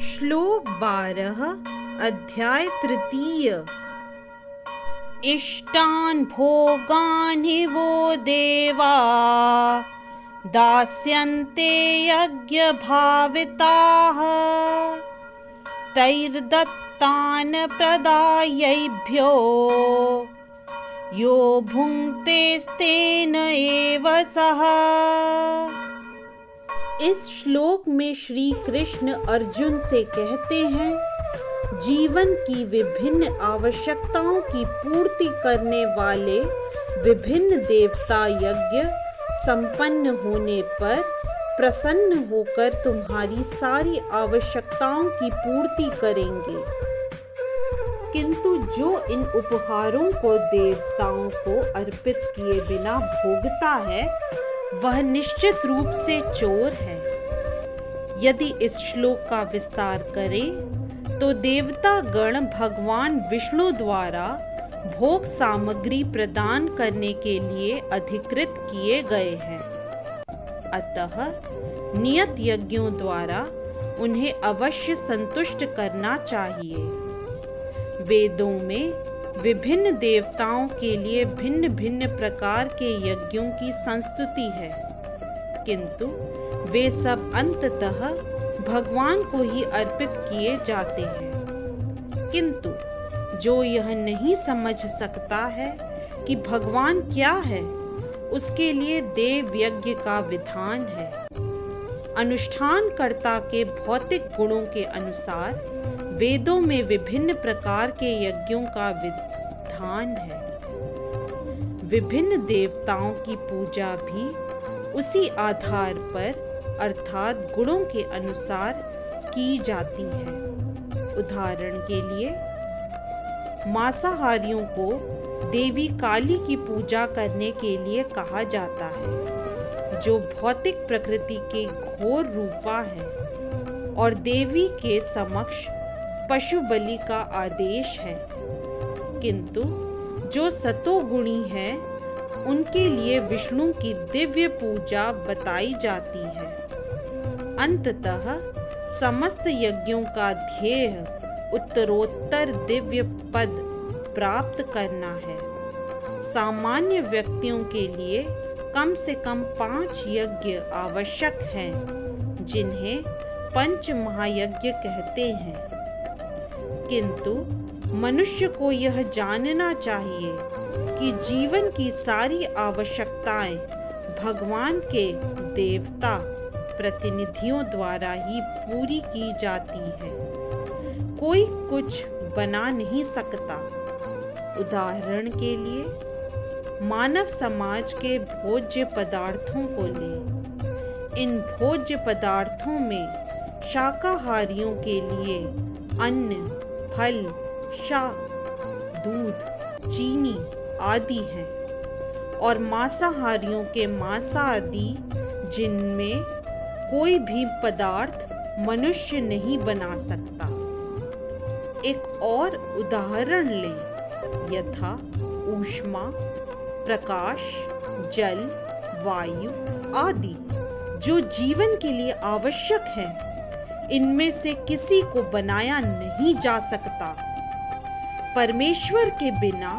श्लोक 12 अध्याय तृतीय। इष्टान् भोगान् हि वो देवा दास्यन्ते यज्ञभाविताः तैर्दत्तान् प्रदायैभ्यो यो भुङ्क्तेस्तेन एव सः। इस श्लोक में श्री कृष्ण अर्जुन से कहते हैं, जीवन की विभिन्न आवश्यकताओं की पूर्ति करने वाले विभिन्न देवता यज्ञ संपन्न होने पर प्रसन्न होकर तुम्हारी सारी आवश्यकताओं की पूर्ति करेंगे, किंतु जो इन उपहारों को देवताओं को अर्पित किए बिना भोगता है वह निश्चित रूप से चोर है। यदि इस श्लोक का विस्तार करें तो देवता गण भगवान विष्णु द्वारा भोग सामग्री प्रदान करने के लिए अधिकृत किए गए हैं, अतः नियत यज्ञों द्वारा उन्हें अवश्य संतुष्ट करना चाहिए। वेदों में विभिन्न देवताओं के लिए भिन्न भिन्न प्रकार के यज्ञों की संस्तुति है, किंतु वे सब अंततः भगवान को ही अर्पित किए जाते हैं। किंतु जो यह नहीं समझ सकता है कि भगवान क्या है, उसके लिए देव यज्ञ का विधान है। अनुष्ठानकर्ता के भौतिक गुणों के अनुसार वेदों में विभिन्न प्रकार के यज्ञों का विधान है। विभिन्न देवताओं की पूजा भी उसी आधार पर अर्थात गुणों के अनुसार की जाती है। उदाहरण के लिए मांसाहारियों को देवी काली की पूजा करने के लिए कहा जाता है, जो भौतिक प्रकृति के घोर रूपा है, और देवी के समक्ष पशु बलि का आदेश है। किंतु जो सतोगुणी है उनके लिए विष्णु की दिव्य पूजा बताई जाती है। अंततः समस्त यज्ञों का ध्येय उत्तरोत्तर दिव्य पद प्राप्त करना है। सामान्य व्यक्तियों के लिए कम से कम 5 यज्ञ आवश्यक हैं, जिन्हें पंच महायज्ञ कहते हैं। किंतु मनुष्य को यह जानना चाहिए कि जीवन की सारी आवश्यकताएं भगवान के देवता प्रतिनिधियों द्वारा ही पूरी की जाती है। कोई कुछ बना नहीं सकता। उदाहरण के लिए मानव समाज के भोज्य पदार्थों को लें। इन भोज्य पदार्थों में शाकाहारियों के लिए अन्न, फल, शाक, दूध, चीनी आदि हैं, और मांसाहारियों के मांस आदि, जिनमें कोई भी पदार्थ मनुष्य नहीं बना सकता। एक और उदाहरण लें, यथा ऊष्मा, प्रकाश, जल, वायु आदि जो जीवन के लिए आवश्यक है, इनमें से किसी को बनाया नहीं जा सकता। परमेश्वर के बिना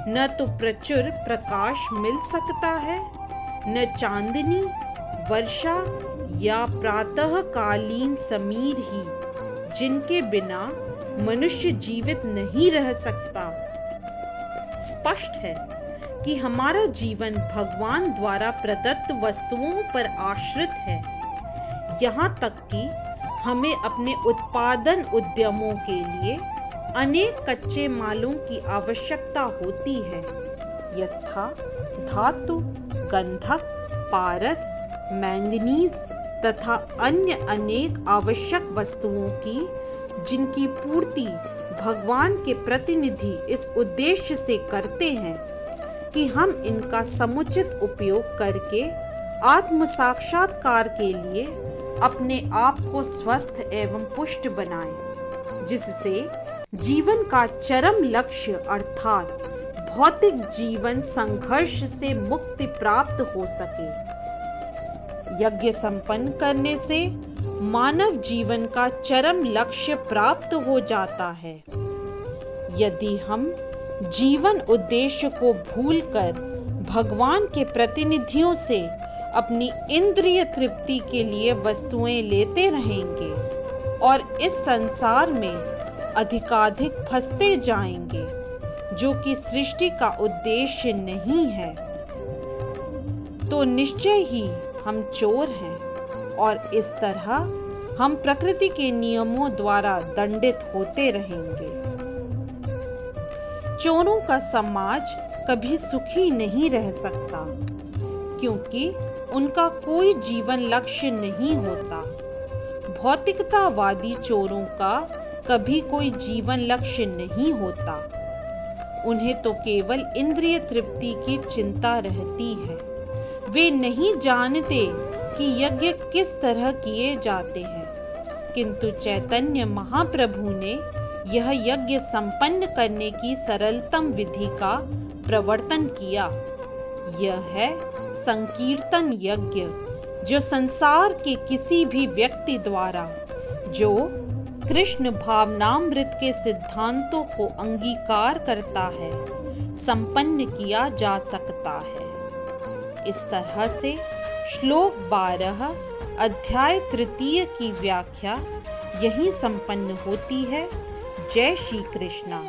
न तो प्रचुर प्रकाश मिल सकता है, न चांदनी, वर्षा या प्रातःकालीन समीर ही, जिनके बिना मनुष्य जीवित नहीं रह सकता। स्पष्ट है कि हमारा जीवन भगवान द्वारा प्रदत्त वस्तुओं पर आश्रित है। यहाँ तक कि हमें अपने उत्पादन उद्यमों के लिए अनेक कच्चे मालों की आवश्यकता होती है, यथा धातु, गंधक, पारद, मैंगनीज तथा अन्य अनेक आवश्यक वस्तुओं की, जिनकी पूर्ति भगवान के प्रतिनिधि इस उद्देश्य से करते हैं कि हम इनका समुचित उपयोग करके आत्म साक्षात्कार के लिए अपने आप को स्वस्थ एवं पुष्ट बनाएं, जिससे जीवन का चरम लक्ष्य अर्थात भौतिक जीवन संघर्ष से मुक्ति प्राप्त हो सके। यज्ञ संपन्न करने से मानव जीवन का चरम लक्ष्य प्राप्त हो जाता है। यदि हम जीवन उद्देश्य को भूलकर भगवान के प्रतिनिधियों से अपनी इंद्रिय तृप्ति के लिए वस्तुएं लेते रहेंगे और इस संसार में अधिकाधिक फंसते जाएंगे, जो कि सृष्टि का उद्देश्य नहीं है, तो निश्चय ही हम चोर हैं और इस तरह हम प्रकृति के नियमों द्वारा दंडित होते रहेंगे। चोरों का समाज कभी सुखी नहीं रह सकता, क्योंकि उनका कोई जीवन लक्ष्य नहीं होता। भौतिकतावादी चोरों का कभी कोई जीवन लक्ष्य नहीं होता। उन्हें तो केवल इंद्रिय तृप्ति की चिंता रहती है। वे नहीं जानते कि यज्ञ किस तरह किए जाते हैं, किंतु चैतन्य महाप्रभु ने यह यज्ञ संपन्न करने की सरलतम विधि का प्रवर्तन किया। यह है संकीर्तन यज्ञ, जो संसार के किसी भी व्यक्ति द्वारा जो कृष्ण भावनामृत के सिद्धांतों को अंगीकार करता है, संपन्न किया जा सकता है। इस तरह से श्लोक 12 अध्याय 3 की व्याख्या यहीं संपन्न होती है। जय श्री कृष्णा।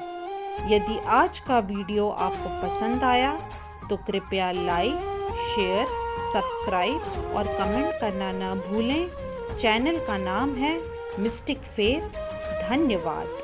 यदि आज का वीडियो आपको पसंद आया तो कृपया लाइक, शेयर, सब्सक्राइब और कमेंट करना न भूलें। चैनल का नाम है मिस्टिक फेथ। धन्यवाद।